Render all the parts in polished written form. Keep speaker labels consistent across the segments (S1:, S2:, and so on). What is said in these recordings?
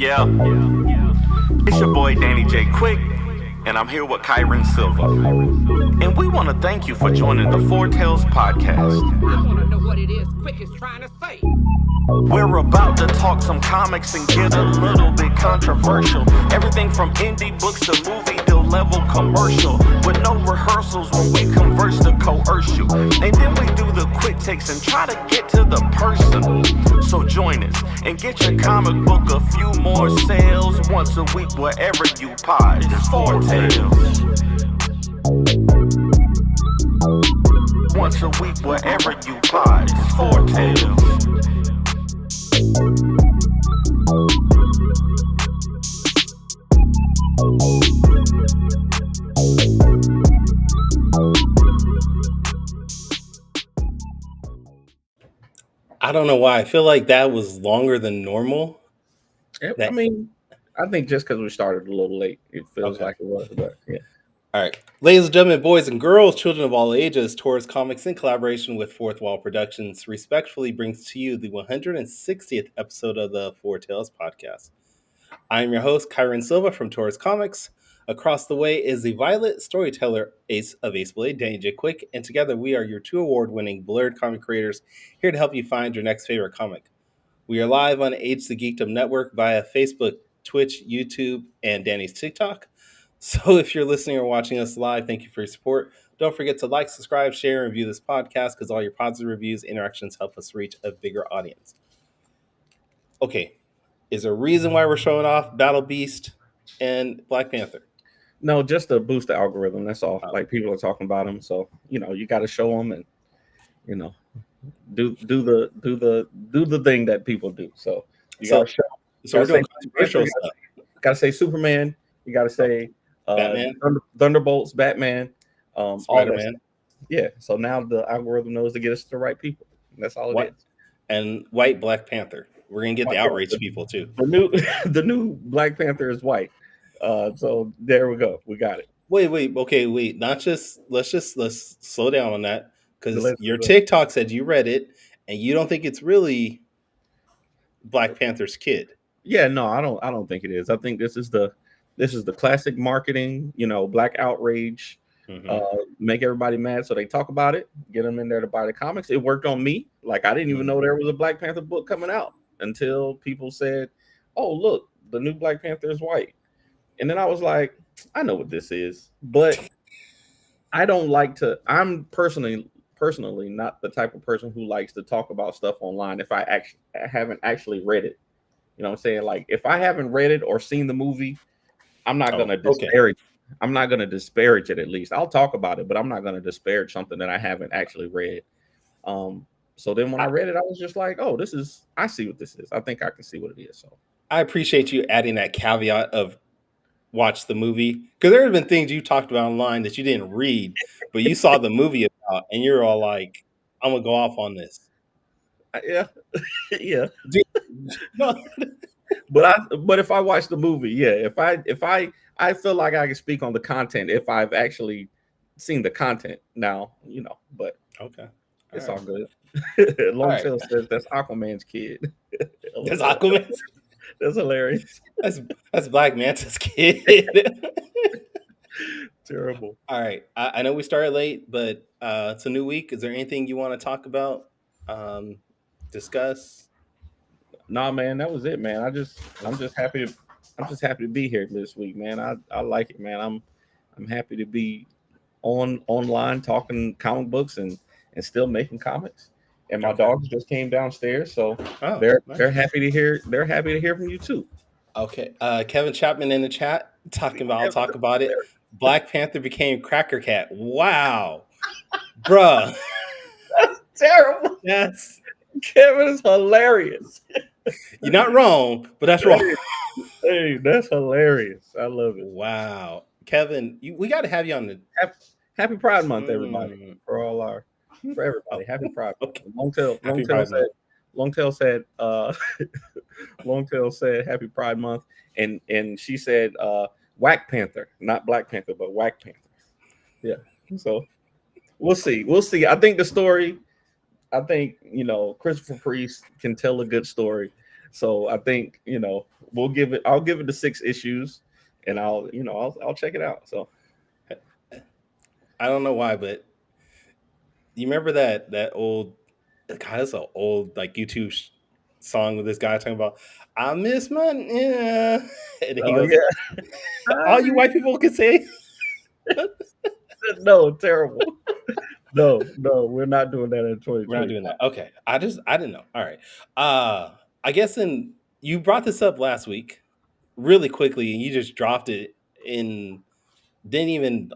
S1: Yeah, it's your boy Danny J. Quick, and I'm here with Kyron Silva. And we want to thank you for joining the Four Tales podcast.
S2: I want to know what it is Quick is trying to say.
S1: We're about to talk some comics and get a little bit controversial. Everything from indie books to movie deal level commercial. With no rehearsals when we converse to coerce you. And then we do the quick takes and try to get to the person. So join us and get your comic book a few more sales once a week wherever you pod. It's Four Tales. Once a week wherever you pod. It's Four Tales.
S3: I don't know why. I feel like that was longer than normal.
S4: I mean, I think just because we started a little late, it feels like it was. But yeah.
S3: All right. Ladies and gentlemen, boys and girls, children of all ages, Taurus Comics in collaboration with Fourth Wall Productions respectfully brings to you the 160th episode of the Four Tales podcast. I am your host, Kyron Silva from Taurus Comics. Across the way is the Violet storyteller ace of Ace Blade, Danny J. Quick, and together we are your two award-winning Blurred comic creators here to help you find your next favorite comic. We are live on Age the Geekdom Network via Facebook, Twitch, YouTube, and Danny's TikTok. So if you're listening or watching us live, thank you for your support. Don't forget to like, subscribe, share, and review this podcast because all your positive reviews, interactions help us reach a bigger audience. Okay, is there a reason why we're showing off Battle Beast and Black Panther?
S4: No, just to boost the algorithm. That's all. Like people are talking about them, so you got to show them and do the thing that people do. So you got to show.
S3: So we're doing controversial stuff.
S4: Got to say Superman. You got to say
S3: Batman,
S4: Thunderbolts, Batman,
S3: Spider-Man.
S4: Yeah. So now the algorithm knows to get us to the right people. That's all it is.
S3: And white Black Panther. We're gonna get the outrage people too.
S4: The new Black Panther is white. So there we go. We got it.
S3: Wait. Let's slow down on that because your TikTok said you read it and you don't think it's really Black Panther's kid.
S4: Yeah, no, I don't think it is. I think this is the classic marketing, black outrage, make everybody mad so they talk about it, get them in there to buy the comics. It worked on me. Like I didn't even know there was a Black Panther book coming out until people said, "Oh, look, the new Black Panther is white." And then I was like, I know what this is, but I don't like to. I'm personally not the type of person who likes to talk about stuff online if I haven't actually read it. You know what I'm saying? Like if I haven't read it or seen the movie, I'm not going to disparage. I'm not going to disparage it. At least I'll talk about it, but I'm not going to disparage something that I haven't actually read. So then when I read it, I was just like, oh, I see what this is. I think I can see what it is. So
S3: I appreciate you adding that caveat of watch the movie because there have been things you talked about online that you didn't read, but you saw the movie about, and you're all like, "I'm gonna go off on this."
S4: Yeah, yeah.
S3: No.
S4: But if I watch the movie, yeah. If I feel like I can speak on the content if I've actually seen the content now, But
S3: okay,
S4: it's all good. Longtail says that's Aquaman's kid.
S3: That's Aquaman's.
S4: That's hilarious.
S3: That's Black Manta's kid.
S4: Terrible.
S3: All right. I know we started late, but it's a new week. Is there anything you want to talk about? Discuss?
S4: Nah, man, that was it, man. I'm just happy to be here this week, man. I like it, man. I'm happy to be online talking comic books and still making comics. And my dogs just came downstairs, so they're happy to hear. They're happy to hear from you too.
S3: Okay, Kevin Chapman in the chat talking about. I'll talk about it. Black Panther became Cracker Cat. Wow, bruh,
S4: that's terrible. Kevin is hilarious.
S3: You're not wrong, but that's wrong.
S4: Hey, that's hilarious. I love it.
S3: Wow, Kevin, we got to have you on the
S4: Happy Pride Month, everybody. For everybody. Happy Pride Month.
S3: Okay.
S4: Longtail said Happy Pride Month, and she said Whack Panther, not Black Panther, but Whack Panther. Yeah. So we'll see. I think Christopher Priest can tell a good story. So I think I'll give it the 6 issues, and I'll check it out. So
S3: I don't know why, but you remember that old, God, that's an old like YouTube song with this guy talking about I miss my and he
S4: oh
S3: goes,
S4: yeah,
S3: all you white people can say.
S4: no, terrible. No, we're not doing that in 2020.
S3: We're not doing that. Okay. I didn't know. All right. I guess you brought this up last week really quickly and you just dropped it and didn't even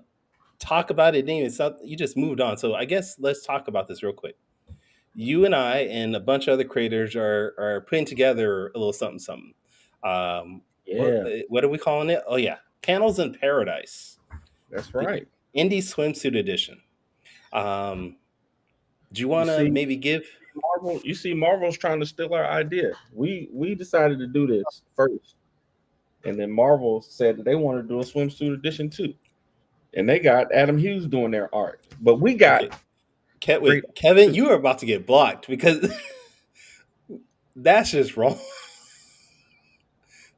S3: talk about it, you just moved on. So I guess let's talk about this real quick. You and I and a bunch of other creators are putting together a little something something. What are we calling it? Oh yeah, Panels in Paradise.
S4: That's right.
S3: Indie Swimsuit Edition. Do you want to maybe give
S4: Marvel? You see, Marvel's trying to steal our idea. We decided to do this first, and then Marvel said that they want to do a swimsuit edition too, and they got Adam Hughes doing their art. But we got
S3: Kevin. You are about to get blocked because that's just wrong.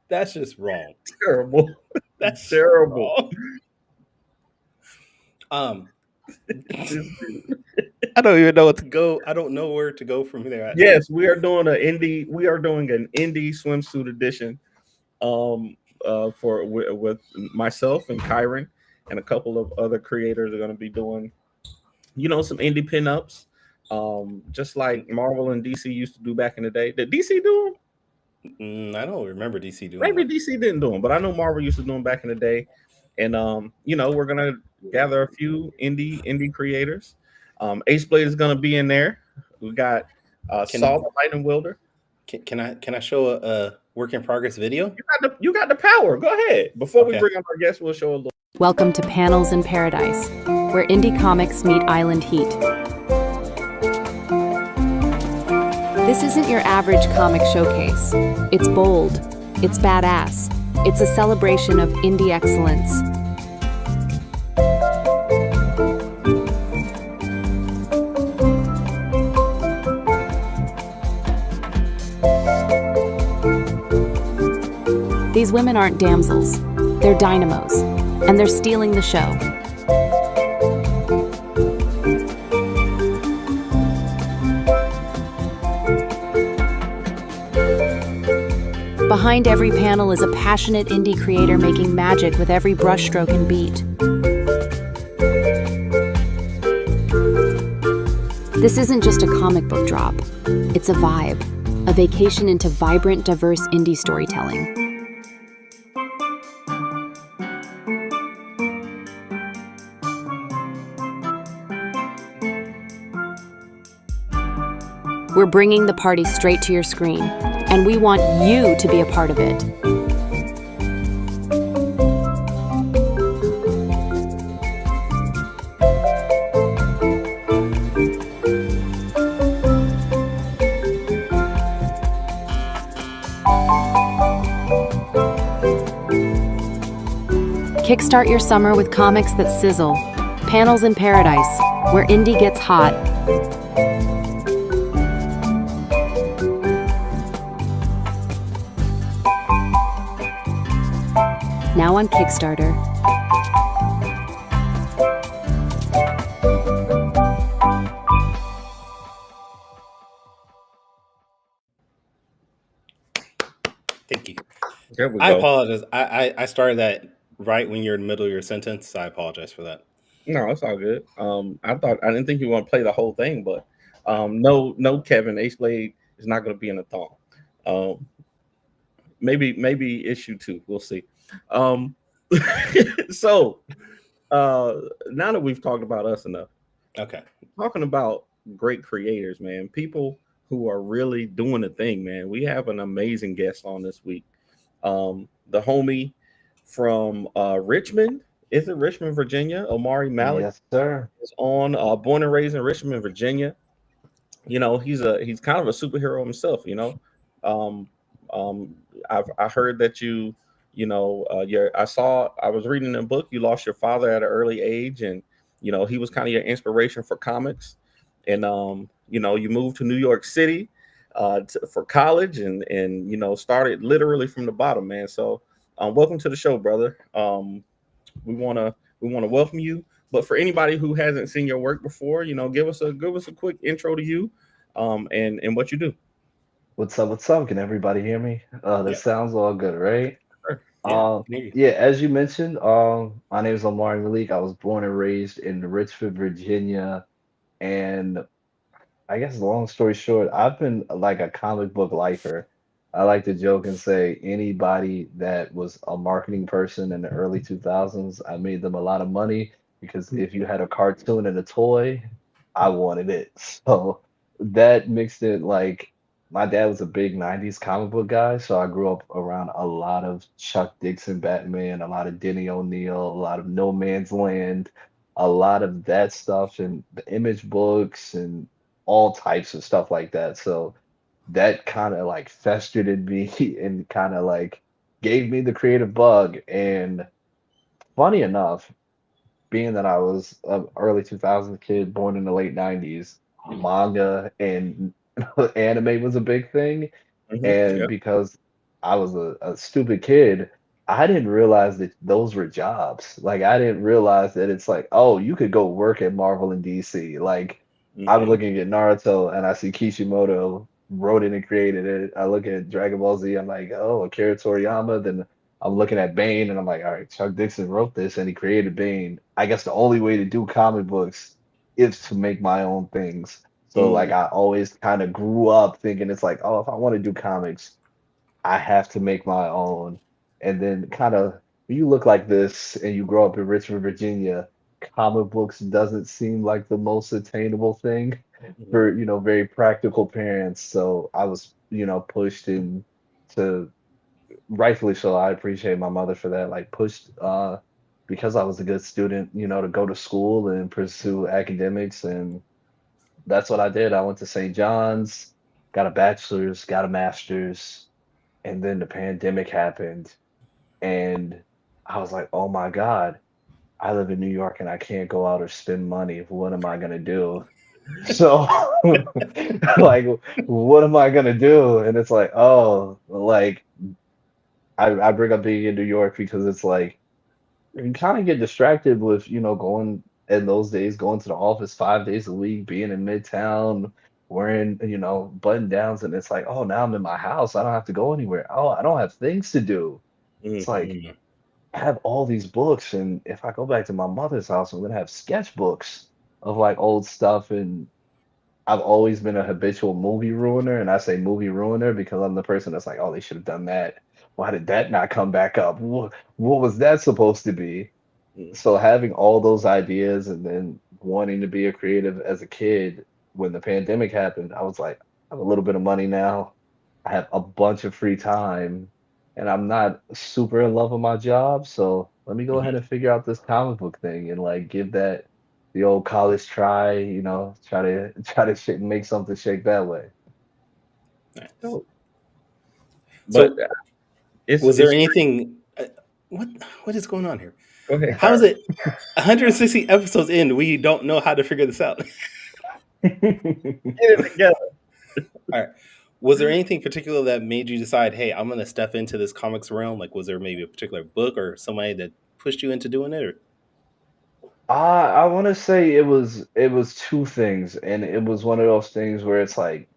S3: That's just wrong.
S4: Terrible.
S3: That's
S4: terrible.
S3: I don't even know what to go. I don't know where to go from there.
S4: Yes, we are doing an indie swimsuit edition. With myself and Kyron and a couple of other creators are going to be doing, some indie pinups, just like Marvel and DC used to do back in the day. Did DC do
S3: them? I don't remember DC doing.
S4: Maybe DC didn't do them, but I know Marvel used to do them back in the day. And we're gonna gather a few indie creators. Ace Blade is gonna be in there. We got Saul the Lightning Wielder.
S3: Can I show a work in progress video?
S4: You got the power. Go ahead. Before we bring up our guests, we'll show a little.
S5: Welcome to Panels in Paradise, where indie comics meet island heat. This isn't your average comic showcase. It's bold. It's badass. It's a celebration of indie excellence. These women aren't damsels, they're dynamos, and they're stealing the show. Behind every panel is a passionate indie creator making magic with every brushstroke and beat. This isn't just a comic book drop, it's a vibe, a vacation into vibrant, diverse indie storytelling. We're bringing the party straight to your screen, and we want you to be a part of it. Kickstart your summer with comics that sizzle. Panels in Paradise, where indie gets hot. Now on Kickstarter.
S3: Thank you.
S4: There we go.
S3: I apologize. I started that right when you're in the middle of your sentence, so I apologize for that.
S4: No, it's all good. I didn't think you want to play the whole thing, but no, Kevin, Ace Blade is not going to be in a thong. Maybe issue 2. We'll see. So now that we've talked about us enough,
S3: okay,
S4: talking about great creators, man, people who are really doing the thing, man. We have an amazing guest on this week. The homie from Richmond. Is it Richmond, Virginia? Omari Malik.
S6: Yes, sir.
S4: Is on born and raised in Richmond, Virginia. He's kind of a superhero himself. I heard that I was reading a book. You lost your father at an early age, and he was kind of your inspiration for comics. And you moved to New York City. for college, and started literally from the bottom, man. So welcome to the show, brother. We wanna welcome you. But for anybody who hasn't seen your work before, give us a quick intro to you, and what you do.
S6: What's up? What's up? Can everybody hear me?
S3: Yeah.
S6: This sounds all good, right?
S4: Sure.
S3: Yeah.
S6: Um,
S3: Can hear you.
S6: yeah, as you mentioned, my name is Omari Malik. I was born and raised in Richmond, Virginia, and I guess long story short, I've been like a comic book lifer. I like to joke and say anybody that was a marketing person in the early 2000s, I made them a lot of money because if you had a cartoon and a toy, I wanted it. So that mixed it like my dad was a big 90s comic book guy, so I grew up around a lot of Chuck Dixon Batman, a lot of Denny O'Neil, a lot of No Man's Land, a lot of that stuff and the image books and all types of stuff like that. So that kind of like festered in me and kind of like gave me the creative bug. And funny enough, being that I was an early 2000s kid born in the late 90s, manga and anime was a big thing. And
S4: Yeah.
S6: because I was a stupid kid, I didn't realize that those were jobs. Like I didn't realize that it's like, oh, you could go work at Marvel and DC. Like I'm
S4: Hmm.
S6: looking at Naruto and I see Kishimoto wrote it and created it. I look at Dragon Ball Z, I'm like, oh, Akira Toriyama. Then I'm looking at Bane and I'm like, all right, Chuck Dixon wrote this and he created Bane. I guess the only way to do comic books is to make my own things. So like
S4: Mm.
S6: I always kind of grew up thinking it's like, oh, if I want to do comics, I have to make my own. And then kind of when you look like this and you grow up in Richmond, Virginia, comic books doesn't seem like the most attainable thing
S4: Mhm.
S6: for, very practical parents. So I was, pushed in to rightfully so. I appreciate my mother for that, like pushed because I was a good student, to go to school and pursue academics and that's what I did. I went to St. John's, got a bachelor's, got a master's, and then the pandemic happened. And I was like, oh my God, I live in New York and I can't go out or spend money. What am I gonna do? So, like, what am I gonna do? And it's like, oh, like, I bring up being in New York because it's like, you kind of get distracted with, going in those days, going to the office 5 days a week, being in Midtown, wearing, button downs, and it's like, oh, now I'm in my house. I don't have to go anywhere. Oh, I don't have things to do. It's like
S4: Mhm.
S6: I have all these books, and if I go back to my mother's house, I'm gonna have sketchbooks of like old stuff, and I've always been a habitual movie ruiner, and I say movie ruiner because I'm the person that's like, oh, they should have done that. Why did that not come back up? What was that supposed to be?
S4: Mhm.
S6: So having all those ideas and then wanting to be a creative as a kid, when the pandemic happened, I was like, I have a little bit of money now. I have a bunch of free time, and I'm not super in love with my job. So let me go ahead
S3: Mhm.
S6: and figure out this comic book thing and like give that the old college try, try to make something shake that way.
S3: Nice.
S4: Dope. But
S3: So,
S4: it's
S3: was there
S4: it's
S3: anything? What what is going on here?
S4: go ahead,
S3: How is
S4: Kyra.
S3: it 160 episodes in? We don't know how to figure this out.
S4: Get it together.
S3: All right. Was there anything particular that made you decide, hey, I'm going to step into this comics realm? Like, was there maybe a particular book or somebody that pushed you into doing it? Or
S6: I want to say it was two things, and it was one of those things where it's like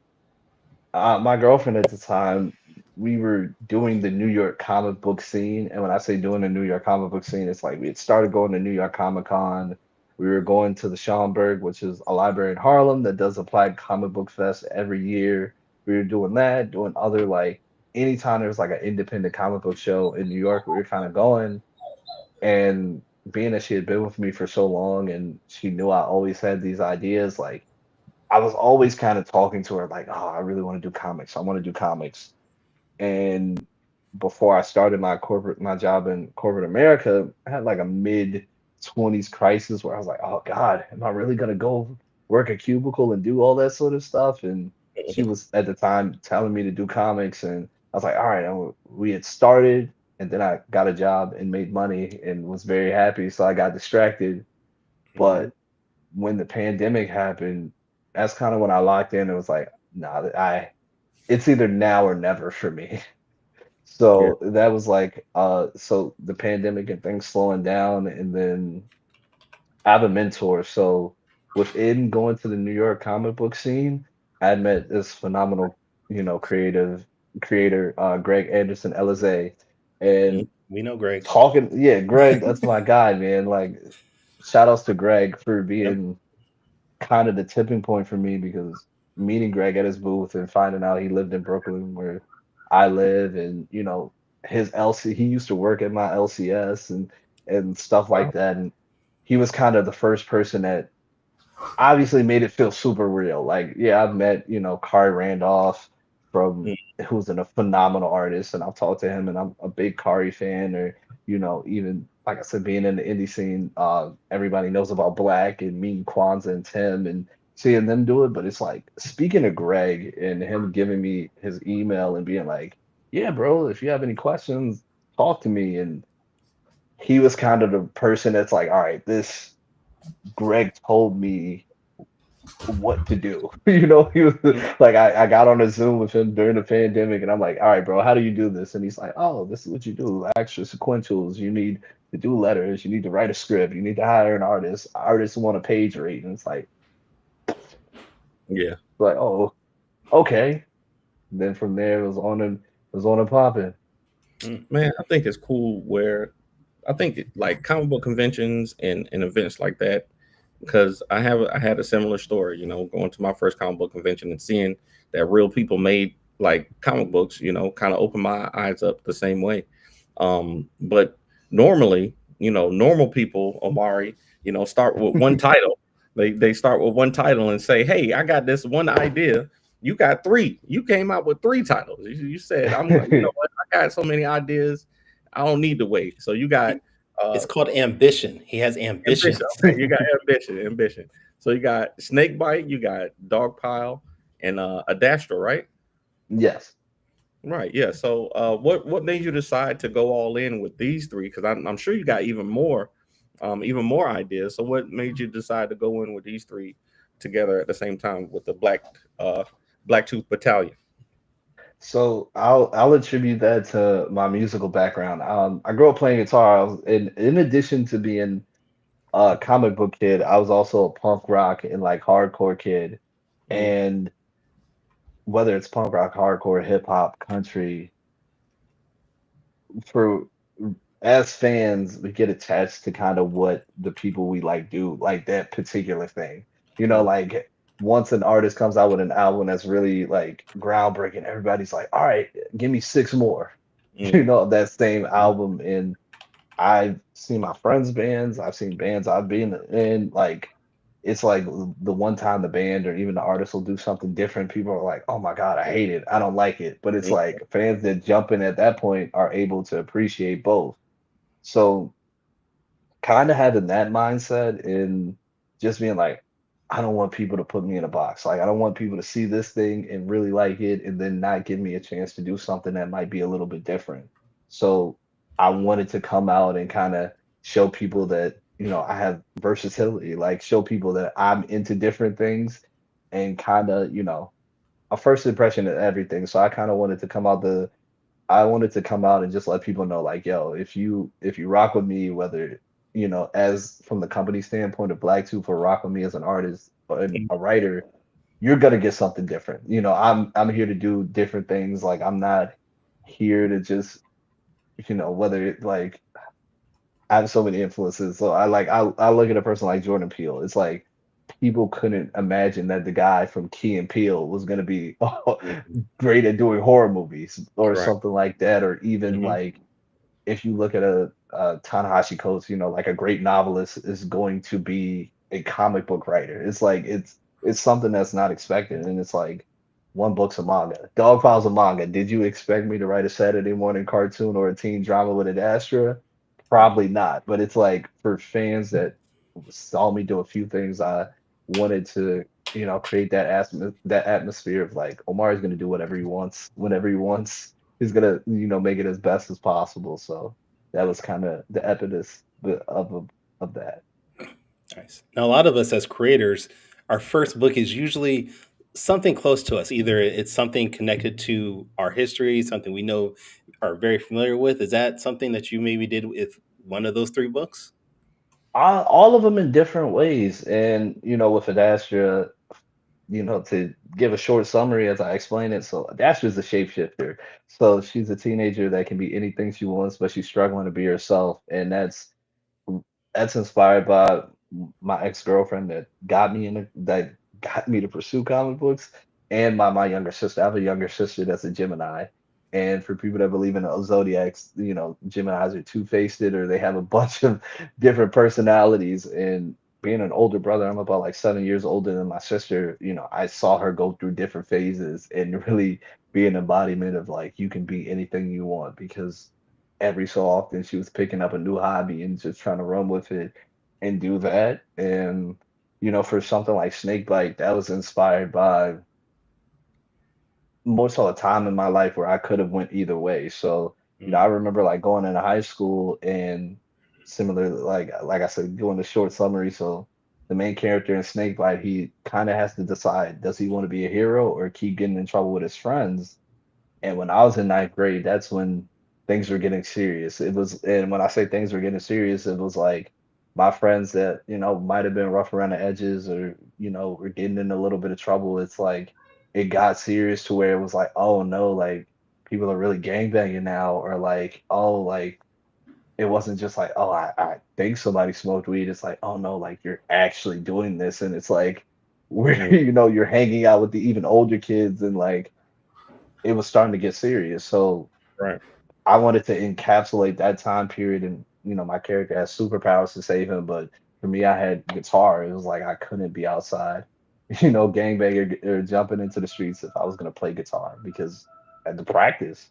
S6: my girlfriend at the time, we were doing the New York comic book scene. And when I say doing the New York comic book scene, it's like we had started going to New York Comic Con. We were going to the Schomburg, which is a library in Harlem that does a Plaid Comic Book Fest every year. We were doing that, doing other like anytime there was like an independent comic book show in New York, we were kind of going. And being that she had been with me for so long and she knew I always had these ideas, like I was always kind of talking to her like, "Oh, I really want to do comics. I want to do comics." And before I started my job in corporate America, I had like a mid-20s crisis where I was like, "Oh God, am I really gonna go work a cubicle and do all that sort of stuff?" And she was at the time telling me to do comics, and I was like, "All right." And we had started, and then I got a job and made money and was very happy. So I got distracted,
S3: Mhm.
S6: but when the pandemic happened, that's kind of when I locked in. It was like, nah, I it's either now or never for me.
S4: Yeah.
S6: So that was like so the pandemic and things slowing down, and then I have a mentor. So within going to the New York comic book scene, I met this phenomenal, creator, Greg Anderson Elize, and
S3: We know Greg.
S6: talking, yeah, Greg, that's my guy, man. Like, shout outs to Greg for
S3: Yep.
S6: being kind of the tipping point for me, because meeting Greg at his booth and finding out he lived in Brooklyn where I live, and his LC, he used to work at my LCS and stuff
S4: Wow.
S6: like that, and he was kind of the first person that obviously made it feel super real. Like, yeah, I've met, Kari Randolph from
S4: Mm.
S6: who's a phenomenal artist, and I've talked to him, and I'm a big Kari fan, or, even like I said, being in the indie scene, everybody knows about Black and meeting Kwanzaa and Tim and seeing them do it. But it's like, speaking of Greg and him giving me his email and being like, yeah, bro, if you have any questions, talk to me. And he was kind of the person that's like, all right, this Greg told me what to do. He was
S4: Mm.
S6: like, I got on a Zoom with him during the pandemic, and I'm like, all right, bro, how do you do this? And he's like, oh, this is what you do. Extra sequentials. You need to do letters. You need to write a script. You need to hire an artist. Artists want a page rate. And it's
S4: Yeah.
S6: like, oh, okay. Then from there, it was on and popping.
S4: Man, I think it's cool where I think like comic book conventions and events like that, because I had a similar story, going to my first comic book convention and seeing that real people made like comic books, kind of opened my eyes up the same way. But normally, normal people, Omari, start with one title. They start with one title and say, "Hey, I got this one idea. You got three. You came out with three titles. You said, you know what? I got so many ideas. I don't need to wait." So you got
S3: It's called ambition. He has
S4: ambition.
S3: ambitions.
S4: Okay, you got ambition. So you got Snakebite, you got Dogpile, and Adastra, right?
S6: Yes.
S4: Right. Yeah. So, what made you decide to go all in with these three? Because I'm sure you got even more ideas. So, what made you decide to go in with these three together at the same time with the Blacktooth Battalion?
S6: So I'll attribute that to my musical background. I grew up playing guitar. In addition to being a comic book kid, I was also a punk rock and like hardcore kid.
S4: Mm.
S6: And whether it's punk rock, hardcore, hip hop, country, for as fans, we get attached to kind of what the people we like do, like that particular thing.
S4: Mm.
S6: Like once an artist comes out with an album that's really like groundbreaking, everybody's like, all right, give me six more,
S4: Mm.
S6: of that same album. And I've seen my friends' bands, I've seen bands I've been in, like it's like the one time the band or even the artist will do something different, people are like, oh my God, I hate it. I don't like it. But it's
S4: Mm.
S6: like fans that jump in at that point are able to appreciate both. So kind of having that mindset and just being like, I don't want people to put me in a box. Like I don't want people to see this thing and really like it and then not give me a chance to do something that might be a little bit different. So I wanted to come out and kind of show people that, I have versatility, like show people that I'm into different things and kind of, a first impression of everything. So I wanted to come out and just let people know, like, yo, if you rock with me, whether as from the company standpoint of Blacktooth or rock with me as an artist or
S4: Mm.
S6: a writer, you're gonna get something different. I'm here to do different things. Like I'm not here to just whether it like I have so many influences. So I look at a person like Jordan Peele. It's like people couldn't imagine that the guy from Key and Peele was gonna be great at doing horror movies or
S4: Right.
S6: something like that, or even
S4: Hmm.
S6: like if you look at a Ta-Nehisi Coates, like a great novelist is going to be a comic book writer. It's like it's something that's not expected, and it's like one book's a manga. Dogpile's a manga. Did you expect me to write a Saturday morning cartoon or a teen drama with an Astra? Probably not. But it's like for fans that saw me do a few things, I wanted to create that atmosphere of like Omari's going to do whatever he wants whenever he wants. He's gonna make it as best as possible. So that was kind of the epicness of that.
S3: Nice. Now, a lot of us as creators, our first book is usually something close to us. Either it's something connected to our history, something we know are very familiar with. Is that something that you maybe did with one of those three books?
S6: All of them in different ways. And, with Adastra, to give a short summary as I explain it. So Adastra is a shapeshifter. So she's a teenager that can be anything she wants, but she's struggling to be herself. And that's inspired by my ex-girlfriend that got me to pursue comic books, and my younger sister. I have a younger sister that's a Gemini. And for people that believe in the zodiacs, Geminis are two-faced or they have a bunch of different personalities. And being an older brother, I'm about like 7 years older than my sister. I saw her go through different phases and really be an embodiment of like you can be anything you want, because every so often she was picking up a new hobby and just trying to run with it and do that. And for something like Snakebite, that was inspired by more so a time in my life where I could have went either way. So, I remember like going into high school and similar, like I said, doing the short summary. So the main character in Snakebite, he kind of has to decide, does he want to be a hero or keep getting in trouble with his friends? And when I was in ninth grade, that's when things were getting serious. And when I say things were getting serious, it was like my friends that, might have been rough around the edges or, were getting in a little bit of trouble. It's like it got serious to where it was like, oh no, like people are really gangbanging now, or like, oh, like it wasn't just like, oh, I think somebody smoked weed. It's like, oh no, like you're actually doing this. And it's like where, you're hanging out with the even older kids, and like it was starting to get serious. So
S4: Right.
S6: I wanted to encapsulate that time period, and my character has superpowers to save him, but for me, I had guitar. It was like I couldn't be outside, gangbanger or jumping into the streets if I was gonna play guitar, because I had to practice.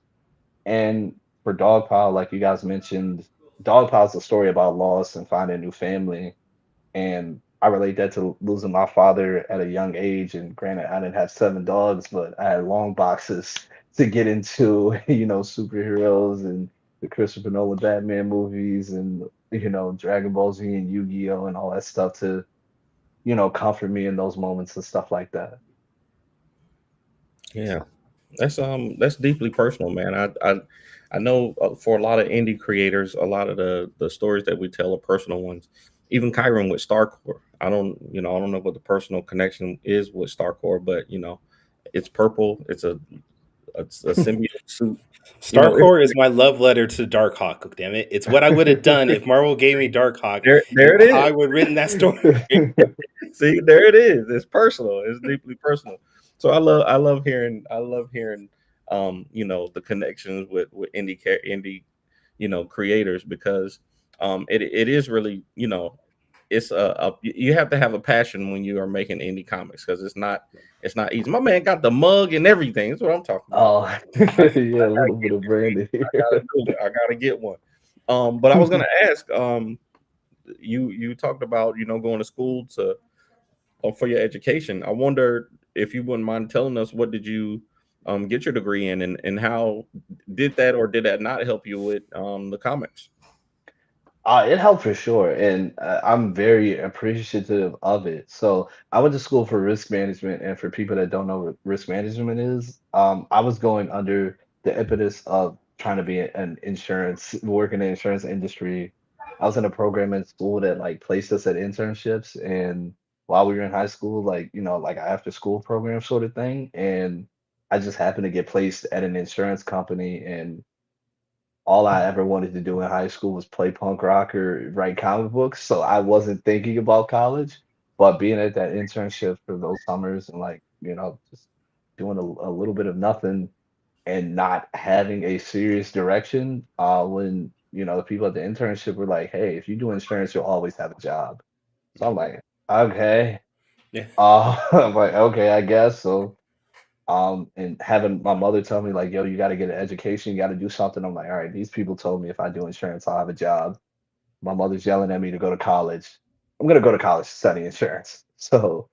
S6: And for Dogpile, like you guys mentioned, Dogpile's a story about loss and finding a new family. And I relate that to losing my father at a young age. And granted, I didn't have seven dogs, but I had long boxes to get into, superheroes and the Christopher Nolan Batman movies and, Dragon Ball Z and Yu-Gi-Oh! And all that stuff to, comfort me in those moments and stuff like that.
S4: Yeah, that's deeply personal, man. I know for a lot of indie creators, a lot of the stories that we tell are personal ones. Even Kyron with Starcore, I don't know what the personal connection is with Starcore, but it's purple. It's a symbiote suit.
S3: Starcore is my love letter to Darkhawk. Damn it! It's what I would have done if Marvel gave me Darkhawk.
S4: There it
S3: I
S4: is.
S3: would have written that story.
S4: See, there it is. It's personal. It's deeply personal. So I love hearing the connections with indie creators, because it is really, it's you have to have a passion when you are making indie comics, because it's not easy. My man got the mug and everything. That's what I'm talking about.
S6: Oh, yeah, a little bit of branding
S4: I
S6: here.
S4: gotta do it. I gotta get one. But I was gonna ask, you talked about going to school to for your education. I wonder if you wouldn't mind telling us, what did you get your degree in, and how did that or did that not help you with the comics?
S6: It helped for sure, and I'm very appreciative of it. So I went to school for risk management, and for people that don't know what risk management is, I was going under the impetus of trying to be an insurance, work in the insurance industry. I was in a program in school that like placed us at internships, and while we were in high school, like like an after school program sort of thing, and I just happened to get placed at an insurance company, and all I ever wanted to do in high school was play punk rock or write comic books. So I wasn't thinking about college, but being at that internship for those summers and like, just doing a little bit of nothing and not having a serious direction, when, the people at the internship were like, hey, if you do insurance, you'll always have a job. So I'm like, okay.
S3: Yeah.
S6: I'm like, okay, I guess so. And having my mother tell me like, yo, you got to get an education, you got to do something. I'm like, all right, these people told me if I do insurance, I'll have a job. My mother's yelling at me to go to college. I'm gonna go to college to study insurance. So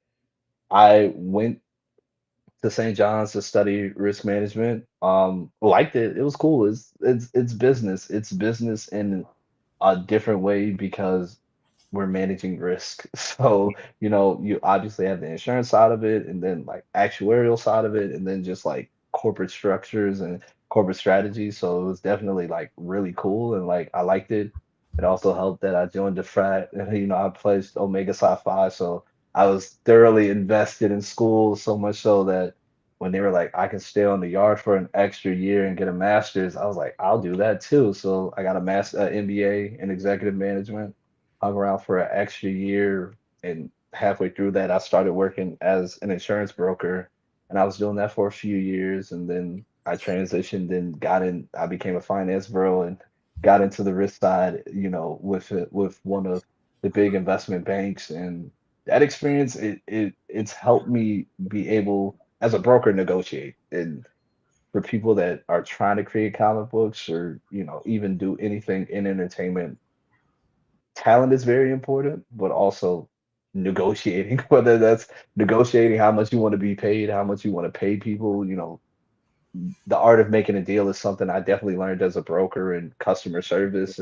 S6: I went to St. John's to study risk management. Liked it. It was cool. It's business. It's business in a different way, because we're managing risk. So, you obviously have the insurance side of it, and then like actuarial side of it, and then just like corporate structures and corporate strategy. So it was definitely like really cool, and like I liked it. It also helped that I joined the frat, and I pledged Omega Psi Phi, so I was thoroughly invested in school, so much so that when they were like, I can stay on the yard for an extra year and get a master's, I was like, I'll do that too. So I got a master MBA in executive management, hung around for an extra year, and halfway through that, I started working as an insurance broker, and I was doing that for a few years, and then I transitioned and got in. I became a finance bro and got into the risk side, with one of the big investment banks, and that experience it's helped me be able as a broker negotiate. And for people that are trying to create comic books or even do anything in entertainment, talent is very important, but also negotiating, whether that's negotiating how much you want to be paid, how much you want to pay people. The art of making a deal is something I definitely learned as a broker, and customer service,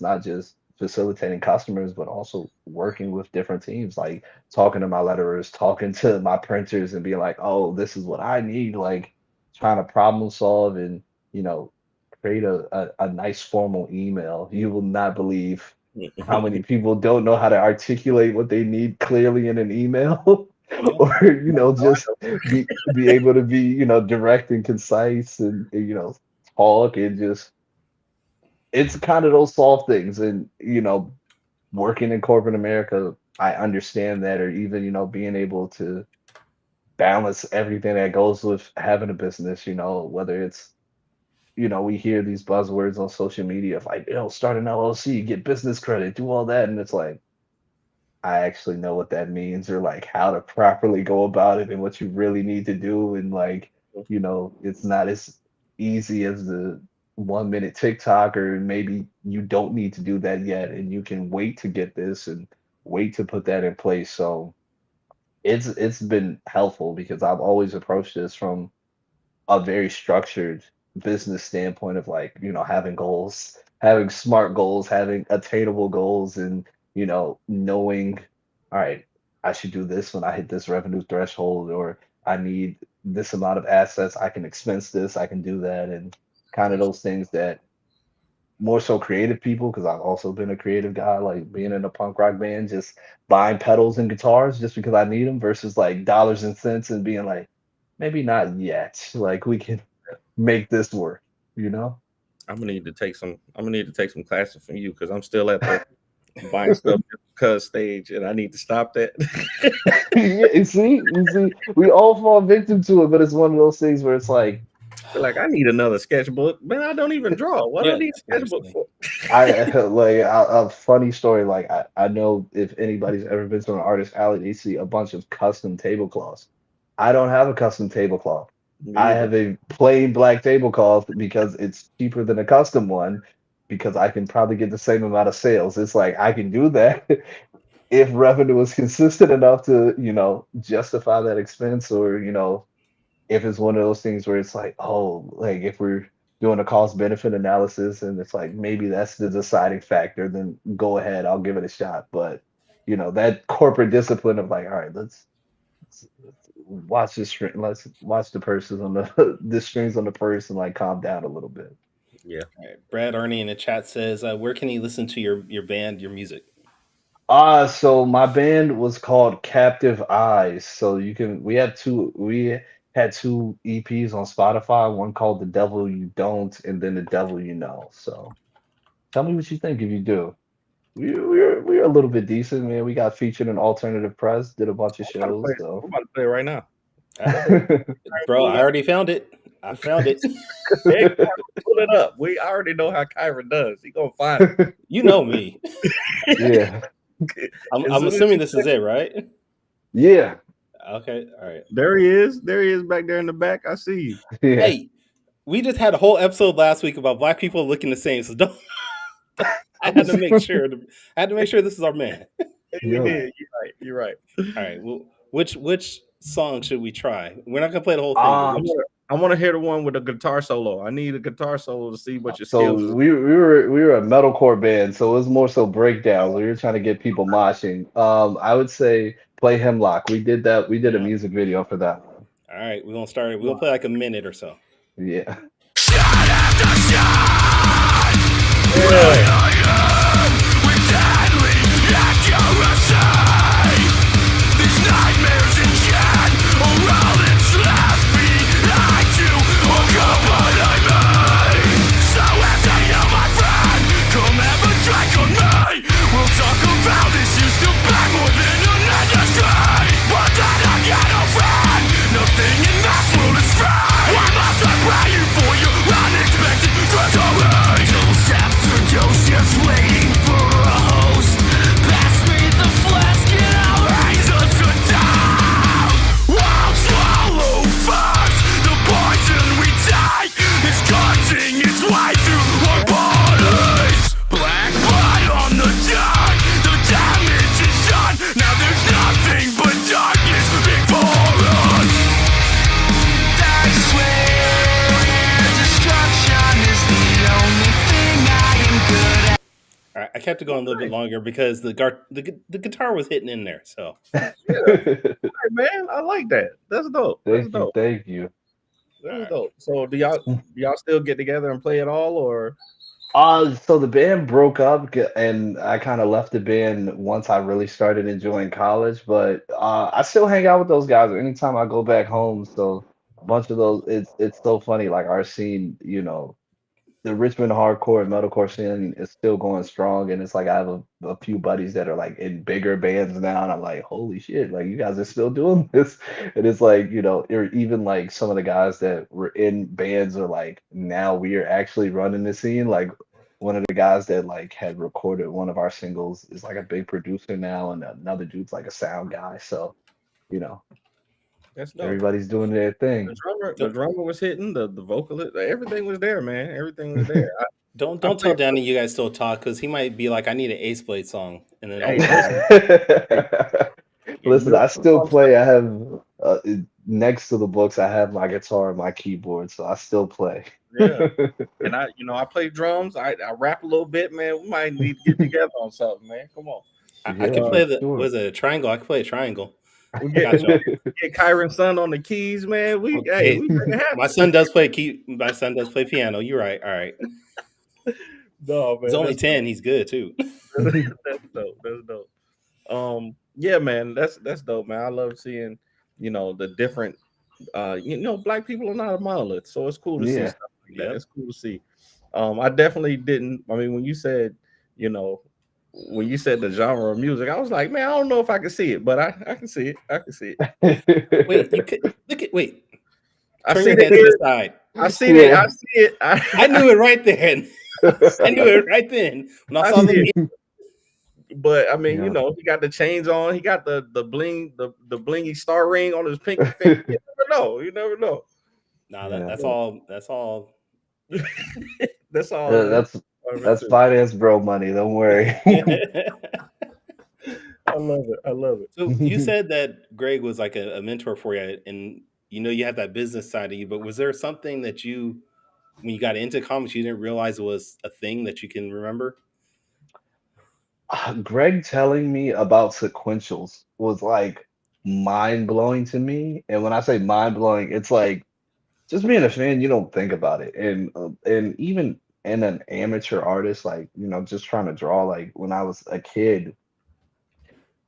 S6: not just facilitating customers, but also working with different teams, like talking to my letterers, talking to my printers, and being like, oh, this is what I need, like trying to problem solve and, you know, create a nice formal email. You will not believe how many people don't know how to articulate what they need clearly in an email.
S3: Yeah.
S6: Or just be able to be direct and concise, and talk, and just it's kind of those soft things. And working in corporate America, I understand that. Or even being able to balance everything that goes with having a business, whether it's we hear these buzzwords on social media of like, start an LLC, get business credit, do all that, and it's like, I actually know what that means, or like how to properly go about it and what you really need to do. And like, it's not as easy as the 1 minute TikTok, or maybe you don't need to do that yet and you can wait to get this and wait to put that in place. So it's been helpful because I've always approached this from a very structured business standpoint of like, having goals, having smart goals, having attainable goals, and, knowing, all right, I should do this when I hit this revenue threshold, or I need this amount of assets, I can expense this, I can do that. And kind of those things that more so creative people, because I've also been a creative guy, like being in a punk rock band, just buying pedals and guitars just because I need them, versus like dollars and cents and being like, maybe not yet. Like we can make this work, you know?
S4: I'm gonna need to take some. I'm gonna need to take some classes from you because I'm still at the buying stuff because stage, and I need to stop that.
S6: Yeah, you see, we all fall victim to it, but it's one of those things where it's like,
S4: Like I need another sketchbook, man. I don't even draw. What do I
S3: Yeah,
S4: need a sketchbook
S3: seriously.
S4: for?
S6: I like a funny story. Like I know if anybody's ever been to an artist alley, they see a bunch of custom tablecloths. I don't have a custom tablecloth.
S4: Me
S6: I
S4: either.
S6: have a plain black tablecloth because it's cheaper than a custom one, because I can probably get the same amount of sales. It's like I can do that if revenue is consistent enough to, justify that expense, or, if it's one of those things where it's like, oh, like if we're doing a cost benefit analysis and it's like maybe that's the deciding factor, then go ahead, I'll give it a shot. But that corporate discipline of like, all right, let's watch the string, let's watch the purses on the the strings on the purse, and like calm down a little bit.
S4: Yeah.
S3: All right. Brad Arney in the chat says, where can you listen to your band, your music?
S6: So my band was called Captive Eyes. So we had two EPs on Spotify, one called The Devil You Don't, and then The Devil You Know. So tell me what you think if you do. We're a little bit decent, man. We got featured in Alternative Press, did a bunch of shows.
S4: I'm
S6: So
S4: about to play it right now.
S3: Bro, I already found it. I found it.
S4: Hey, pull it up. I already know how Kyra does. He gonna find it.
S3: You know me.
S6: yeah.
S3: I'm
S4: As soon as
S3: assuming
S4: you
S3: this is it, right?
S6: Yeah.
S3: Okay. All right.
S4: There he is. There he is back there in the back. I see you.
S6: Yeah.
S3: Hey, we just had a whole episode last week about black people looking the same. So don't. I had to make sure. I had to make sure this is our man.
S4: We
S6: Yo.
S4: did. You're right.
S3: All right. Well, which song should we try? We're not gonna play the whole thing.
S6: Um,
S3: But
S4: I want to hear the one with the guitar solo. I need a guitar solo to see what your
S6: So
S4: skills is.
S6: we were a metalcore band, so it was more so breakdowns. We were trying to get people moshing. I would say play Hemlock. We did that. We did a music video for that.
S3: All right, we're gonna start it. We'll play like a minute or so.
S6: Yeah.
S3: All right, I kept it going a little bit longer because the guitar was hitting in there. So
S4: Hey, man, I like that. That's dope. That's dope.
S6: Thank you.
S4: That's dope. So do y'all still get together and play at all, or?
S6: So the band broke up, and I kind of left the band once I really started enjoying college. But I still hang out with those guys anytime I go back home. So a bunch of those, it's so funny. Like our scene, the Richmond hardcore and metalcore scene is still going strong, and it's like I have a few buddies that are like in bigger bands now, and I'm like, holy shit, like you guys are still doing this. And it's like, or even like some of the guys that were in bands are like, now we are actually running the scene. Like one of the guys that like had recorded one of our singles is like a big producer now, and another dude's like a sound guy. So
S4: That's dope.
S6: everybody's doing their thing.
S4: The drummer was hitting, the vocalist, everything was there, man. Everything was there.
S3: don't tell Danny you guys still talk, because he might be like, I need an Ace Blade song, and then
S6: Listen, I still play. I have next to the books, I have my guitar and my keyboard, so I still play.
S4: Yeah, and I play drums. I rap a little bit, man. We might need to get together on something, man. Come on.
S3: I can play a triangle? I can play a triangle.
S4: We get Kyron's son on the keys, man. We
S3: my son does play My son does play piano. You're right. All right.
S4: No, man.
S3: He's only 10. He's good too.
S4: That's dope. That's dope. Yeah, man. That's dope, man. I love seeing, the different. Black people are not a monolith, so it's cool to see stuff like that. It's cool to see. I definitely didn't. I mean, when you said, when you said the genre of music, I was like, man, I don't know if I can see it, but I can see it. I can see it.
S3: Wait, you could look at. Wait,
S4: I
S3: turn
S4: see
S3: your head to the side.
S4: I see it. I see it.
S3: I knew it right then. I knew it right then when I saw the.
S4: But I mean, he got the chains on. He got the bling, the blingy star ring on his pinky finger. You never know. You never know.
S3: Nah, that's all. That's all.
S4: That's all.
S6: That's finance bro money. Don't worry.
S4: I love it. I love it.
S3: So you said that Greg was like a mentor for you, and you have that business side of you. But was there something that when you got into comics, you didn't realize was a thing that you can remember?
S6: Greg telling me about sequentials was like mind blowing to me. And when I say mind blowing, it's like just being a fan, you don't think about it. And even in an amateur artist, like, just trying to draw, like when I was a kid,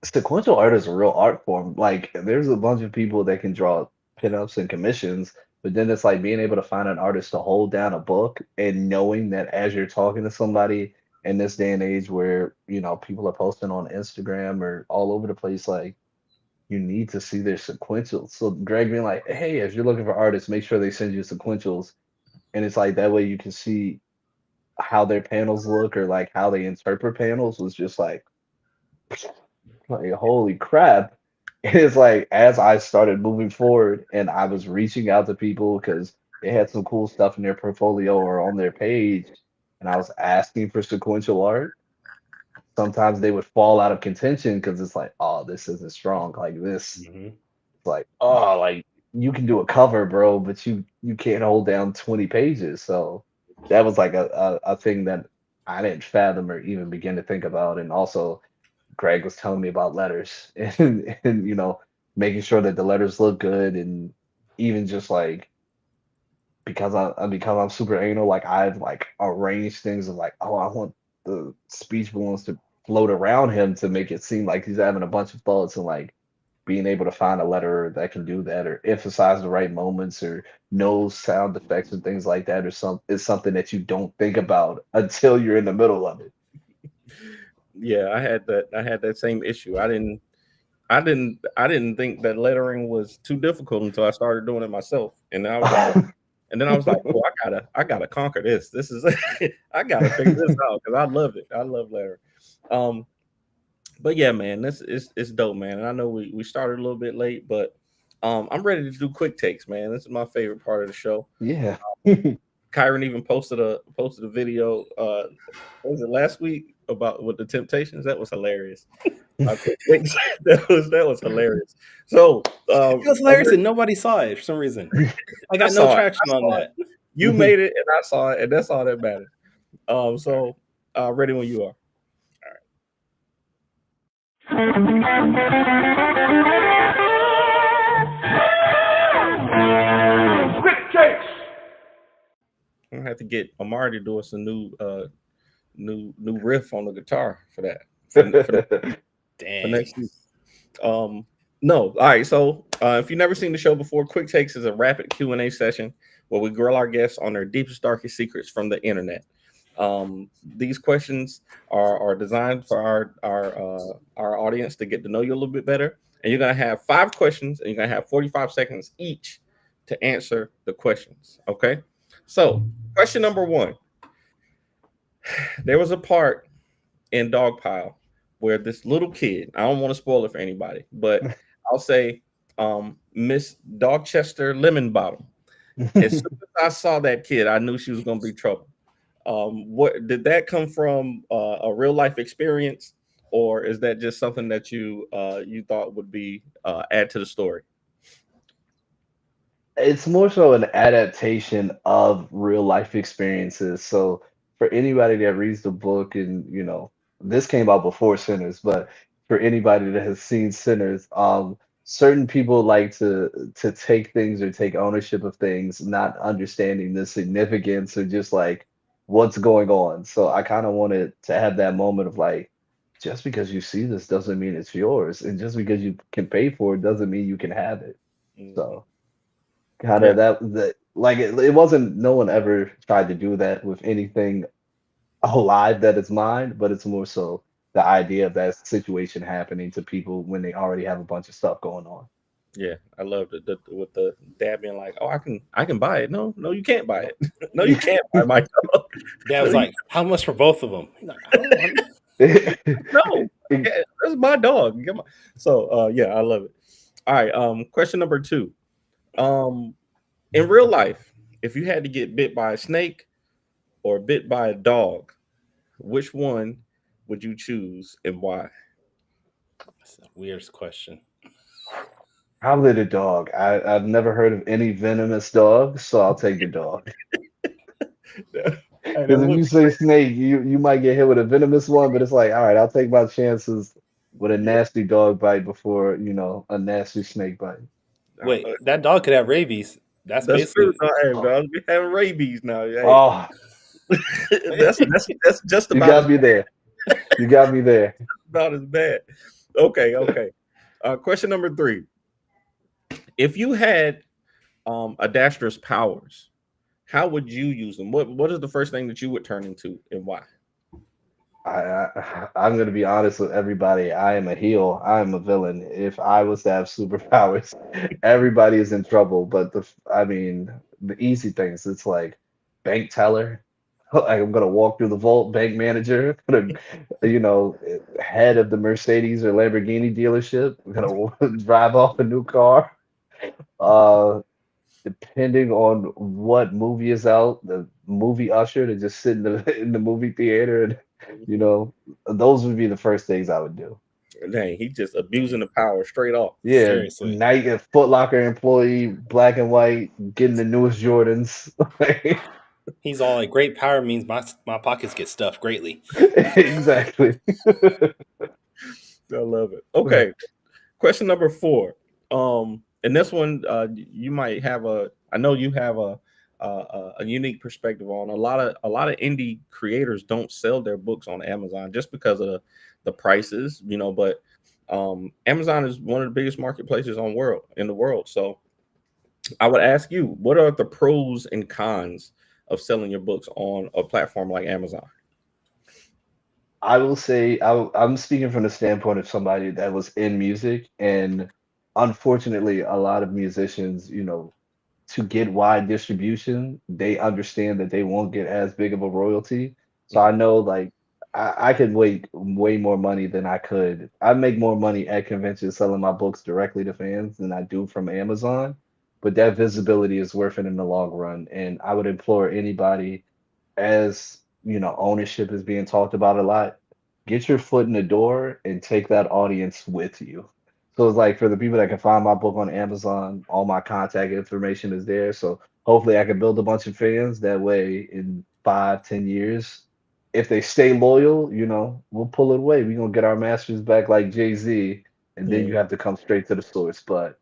S6: sequential art is a real art form. Like there's a bunch of people that can draw pinups and commissions, but then it's like being able to find an artist to hold down a book and knowing that as you're talking to somebody in this day and age where, people are posting on Instagram or all over the place, like you need to see their sequentials. So Greg being like, hey, if you're looking for artists, make sure they send you sequentials. And it's like that way you can see how their panels look or like how they interpret panels was just like holy crap. And it's like as I started moving forward and I was reaching out to people because they had some cool stuff in their portfolio or on their page, and I was asking for sequential art, sometimes they would fall out of contention because it's like, oh, this isn't strong like this.
S3: Mm-hmm.
S6: It's like, oh, like you can do a cover, bro, but you can't hold down 20 pages. So that was like a thing that I didn't fathom or even begin to think about. And also Greg was telling me about letters and making sure that the letters look good, and even just like because I'm super anal, like I've like arranged things of like, oh, I want the speech balloons to float around him to make it seem like he's having a bunch of thoughts, and like being able to find a letter that can do that or emphasize the right moments or know sound effects and things like that, or is something that you don't think about until you're in the middle of it.
S4: Yeah, I had that same issue. I didn't think that lettering was too difficult until I started doing it myself. And then I was like, oh, I gotta conquer this. This is I gotta figure this out because I love it. I love lettering. Um, but yeah, man, this is it's dope, man. And I know we started a little bit late, but I'm ready to do quick takes, man. This is my favorite part of the show.
S6: Yeah.
S4: Kyron even posted a video. Was it last week about with the Temptations? That was hilarious. That was hilarious. So
S3: It was hilarious and nobody saw it for some reason. I got no traction on that.
S4: You made it and I saw it, and that's all that matters. So ready when you are.
S2: Quick takes.
S4: I'm gonna have to get Omari to do us a new riff on the guitar for that. For
S3: Dang.
S4: next week. No, all right. So if you've never seen the show before, Quick Takes is a rapid Q&A session where we grill our guests on their deepest, darkest secrets from the internet. These questions are designed for our audience to get to know you a little bit better. And you're gonna have 5 questions, and you're gonna have 45 seconds each to answer the questions. Okay. So question number 1. There was a part in Dogpile where this little kid, I don't want to spoil it for anybody, but I'll say Miss Dogchester Lemonbottom. As soon as I saw that kid, I knew she was going to be trouble. What did that come from? A real life experience, or is that just something that you thought would be add to the story?
S6: It's more so an adaptation of real life experiences. So for anybody that reads the book, and this came out before Sinners, but for anybody that has seen Sinners, certain people like to take things or take ownership of things, not understanding the significance or just like what's going on. So I kind of wanted to have that moment of like, just because you see this doesn't mean it's yours, and just because you can pay for it doesn't mean you can have it. So kind
S4: Yeah.
S6: of that like it wasn't, no one ever tried to do that with anything alive that is mine, but it's more so the idea of that situation happening to people when they already have a bunch of stuff going on.
S4: Yeah, I loved it. With the dad being like, "Oh, I can buy it." No, you can't buy it. No, you can't buy my dog.
S3: Dad was like, how much for both of them? He's like, I don't want
S4: No, yeah, that's my dog. Come on. So, yeah, I love it. All right. Question number 2. In real life, if you had to get bit by a snake or bit by a dog, which one would you choose and why?
S3: That's the weirdest question.
S6: Probably the dog. I've never heard of any venomous dogs, so I'll take the dog.
S4: Hey, that
S6: Because if
S4: would
S6: you
S4: be
S6: say
S4: great.
S6: snake, you might get hit with a venomous one, but it's like, all right, I'll take my chances with a nasty dog bite before, a nasty snake bite.
S3: Wait, that dog could have rabies. That's
S4: That's true.
S3: basically
S4: No, hey, dog, we having rabies now. Hey,
S6: Oh,
S4: that's just
S6: you
S4: about
S6: got me there. You got me there.
S4: as bad. Okay. Question number 3. If you had Adastra's powers, how would you use them? What is the first thing that you would turn into and why?
S6: I'm gonna be honest with everybody. I am a heel. I am a villain. If I was to have superpowers, everybody is in trouble. But I mean, the easy things. It's like bank teller. Like I'm gonna walk through the vault, bank manager, gonna, head of the Mercedes or Lamborghini dealership. I'm gonna drive off a new car. Uh, Depending on what movie is out, the movie usher to just sit in the in the movie theater, and you know those would be the first things I would do.
S4: Dang, he just abusing the power straight off.
S6: Yeah,
S3: Seriously.
S6: Nike Foot Locker employee, black and white, getting the newest Jordans.
S3: He's all like, great power means my pockets get stuffed greatly.
S6: Exactly.
S4: I love it. Okay, question number 4. And this one, you might have I know you have a unique perspective on. A lot of indie creators don't sell their books on Amazon just because of the prices, but Amazon is one of the biggest marketplaces in the world. So I would ask you, what are the pros and cons of selling your books on a platform like Amazon?
S6: I will say I'm speaking from the standpoint of somebody that was in music, and unfortunately, a lot of musicians, to get wide distribution, they understand that they won't get as big of a royalty. So I know, like, I could make way more money than I could. I make more money at conventions selling my books directly to fans than I do from Amazon, but that visibility is worth it in the long run. And I would implore anybody, as ownership is being talked about a lot, get your foot in the door and take that audience with you. So it's like, for the people that can find my book on Amazon, all my contact information is there. So hopefully I can build a bunch of fans. That way, in 5, 10 years, if they stay loyal, we'll pull it away. We're gonna get our masters back like Jay-Z, and then you have to come straight to the source. But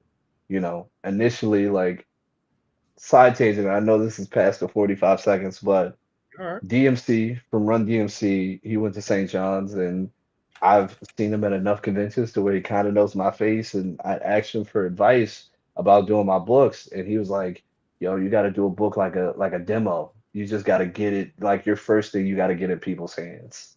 S6: initially, like, side tangent, I know this is past the 45 seconds, but
S4: All right.
S6: DMC from Run DMC, he went to St. John's, and I've seen him at enough conventions to where he kind of knows my face. And I asked him for advice about doing my books, and he was like, "Yo, you got to do a book like a demo. You just got to get it, like, your first thing. You got to get in people's hands."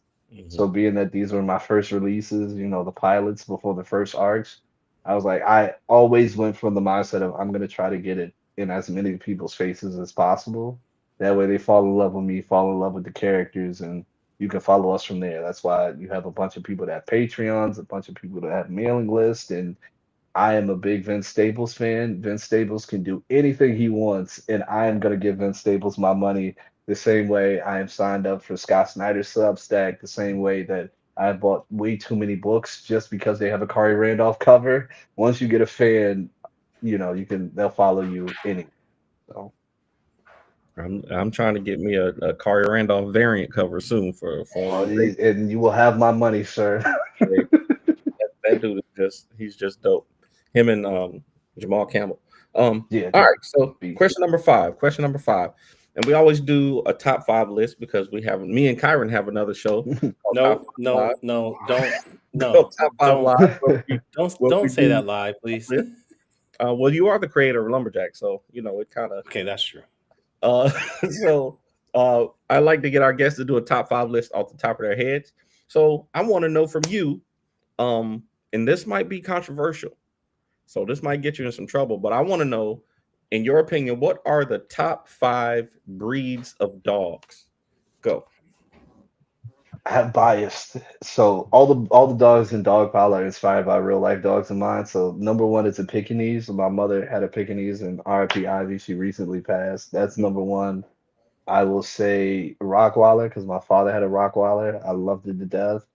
S6: So being that these were my first releases, the pilots before the first arcs, I was like, I always went from the mindset of, I'm gonna try to get it in as many people's faces as possible. That way they fall in love with me, fall in love with the characters, and you can follow us from there. That's why you have a bunch of people that have Patreons, a bunch of people that have mailing lists, and I am a big Vince Staples fan. Vince Staples can do anything he wants, and I am going to give Vince Staples my money the same way I am signed up for Scott Snyder's Substack, the same way that I bought way too many books just because they have a Kari Randolph cover. Once you get a fan, they'll follow you anyway. So
S4: I'm trying to get me a Kari Randolph variant cover soon for
S6: and you will have my money, sir.
S4: that dude is he's just dope. Him and Jamal Campbell.
S6: Yeah.
S4: All right. So question number 5. And we always do a top 5 list because me and Kyron have another show.
S3: No,
S4: Top 5 live.
S3: Don't say that live, please.
S4: Well, you are the creator of Lumberjack, so it kind of
S3: okay. That's true.
S4: So I like to get our guests to do a top 5 list off the top of their heads. So I want to know from you, and this might be controversial, so this might get you in some trouble, but I want to know, in your opinion, what are the top 5 breeds of dogs? Go.
S6: I have biased. So all the dogs in dog pile are inspired by real life dogs of mine. So number 1 is a Pekingese. My mother had a Pekingese, and R.I.P. Ivy, she recently passed. That's number 1. I will say Rottweiler because my father had a Rottweiler. I loved it to death.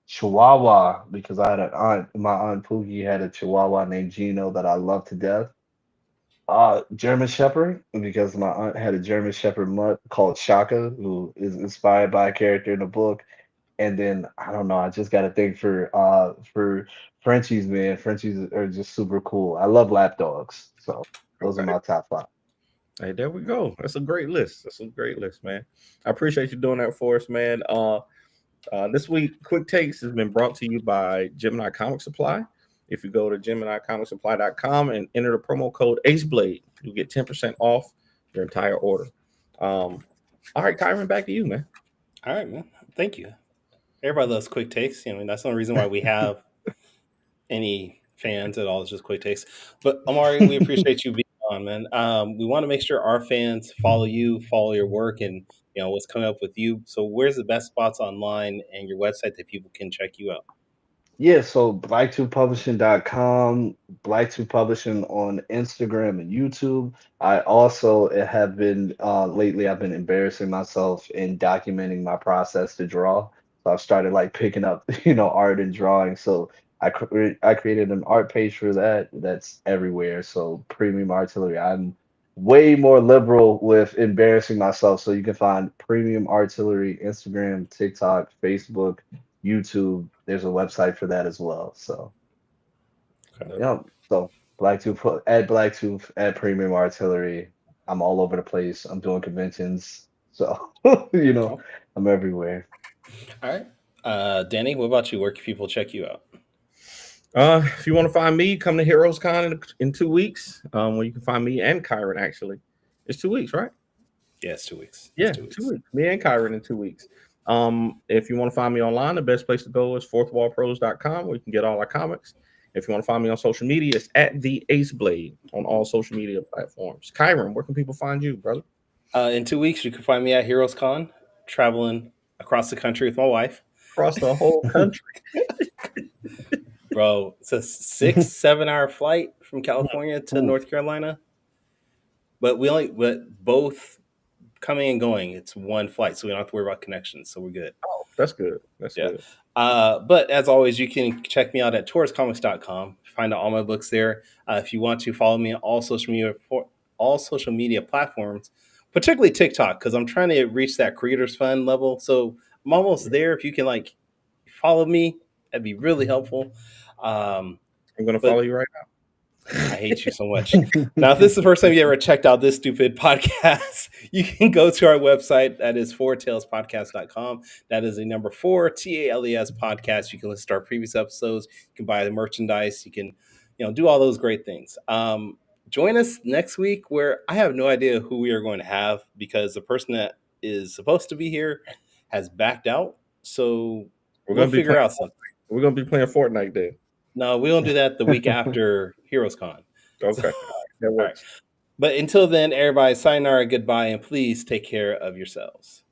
S6: Chihuahua because I had an aunt. My aunt Pookie had a Chihuahua named Gino that I loved to death. German Shepherd because my aunt had a German Shepherd mutt called Shaka, who is inspired by a character in the book. And then I don't know, I just got to think for Frenchies, man. Frenchies are just super cool. I love lap dogs, so those are my top 5.
S4: Hey, there we go. That's a great list. Man. I appreciate you doing that for us, man. This week, Quick Takes has been brought to you by Gemini Comic Supply. If you go to GeminiComicSupply.com and enter the promo code AceBlade, you'll get 10% off your entire order. All right, Kyron, back to you, man.
S3: All right, man. Thank you. Everybody loves Quick Takes. That's the only reason why we have any fans at all. It's just Quick Takes. But Omari, we appreciate you being on, man. We want to make sure our fans follow you, follow your work, and what's coming up with you. So where's the best spots online and your website that people can check you out?
S6: Yeah, so blacktoothpublishing.com, Blacktooth Publishing on Instagram and YouTube. I also have been lately I've been embarrassing myself in documenting my process to draw. So I've started like picking up, art and drawing. So I created an art page for that. That's everywhere. So Premium Artillery. I'm way more liberal with embarrassing myself. So you can find Premium Artillery, Instagram, TikTok, Facebook, YouTube. There's a website for that as well. So
S3: Okay.
S6: yeah. So Blacktooth at Premium Artillery. I'm all over the place. I'm doing conventions. So
S3: Oh,
S6: I'm everywhere.
S3: all right. Danny, what about you? Where can people check you out?
S4: If you want to find me, come to Heroes Con in 2 weeks. Where you can find me and Kyron. Actually, it's 2 weeks, right?
S3: Yeah, it's 2 weeks.
S4: Yeah,
S3: It's 2 weeks.
S4: 2 weeks. Me and Kyron in 2 weeks. If you want to find me online, the best place to go is fourthwallpros.com, where you can get all our comics. If you want to find me on social media, it's at the Ace Blade on all social media platforms. Kyron, where can people find you, brother?
S3: In 2 weeks, you can find me at Heroes Con, traveling across the country with my wife.
S4: Across the whole country.
S3: Bro, it's a 6-7 hour flight from California to North Carolina. But both coming and going, it's one flight, so we don't have to worry about connections. So we're good.
S4: Oh, that's good. That's
S3: Yeah.
S4: good.
S3: But as always, you can check me out at touristcomics.com. Find out all my books there. If you want to follow me on all social media platforms, particularly TikTok, because I'm trying to reach that creators fund level. So I'm almost there. If you can follow me, that'd be really helpful.
S4: I'm going to follow you right now.
S3: I hate you so much. Now, if this is the first time you ever checked out this stupid podcast, you can go to our website. That is fourtalespodcast.com. That is the number 4 TALES podcast. You can listen to our previous episodes. You can buy the merchandise. You can, do all those great things. Join us next week, where I have no idea who we are going to have, because the person that is supposed to be here has backed out. So we'll figure out something.
S4: We're going to be playing Fortnite then.
S3: No, we won't do that the week after Heroes Con.
S4: Okay. That works.
S3: Right. But until then, everybody, sayonara, goodbye, and please take care of yourselves.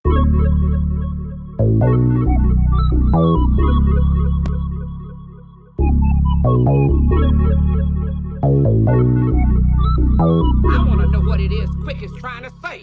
S2: I want to know what it is Quick is trying to say.